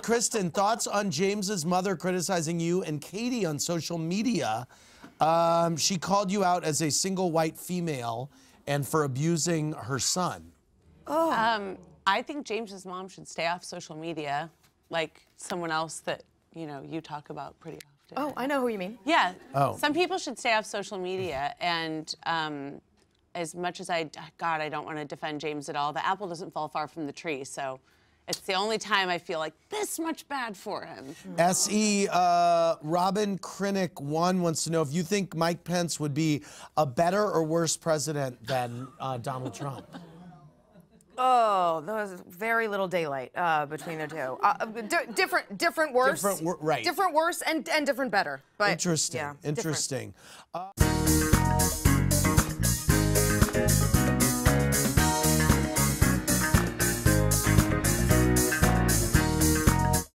Kristen, thoughts on James's mother criticizing you and Katie on social media? She called you out as a single white female and for abusing her son. Oh. I think James's mom should stay off social media, like someone else that, you know, you talk about pretty often. Oh, I know who you mean. Yeah. Oh. Some people should stay off social media, and as much as God, I don't want to defend James at all, the apple doesn't fall far from the tree, so it's the only time I feel like this much bad for him. S.E. Robin Krennic 1 wants to know if you think Mike Pence would be a better or worse president than Donald Trump. Oh, there was very little daylight between the two. Different worse. Right. Different worse and different better. But interesting. yeah, interesting.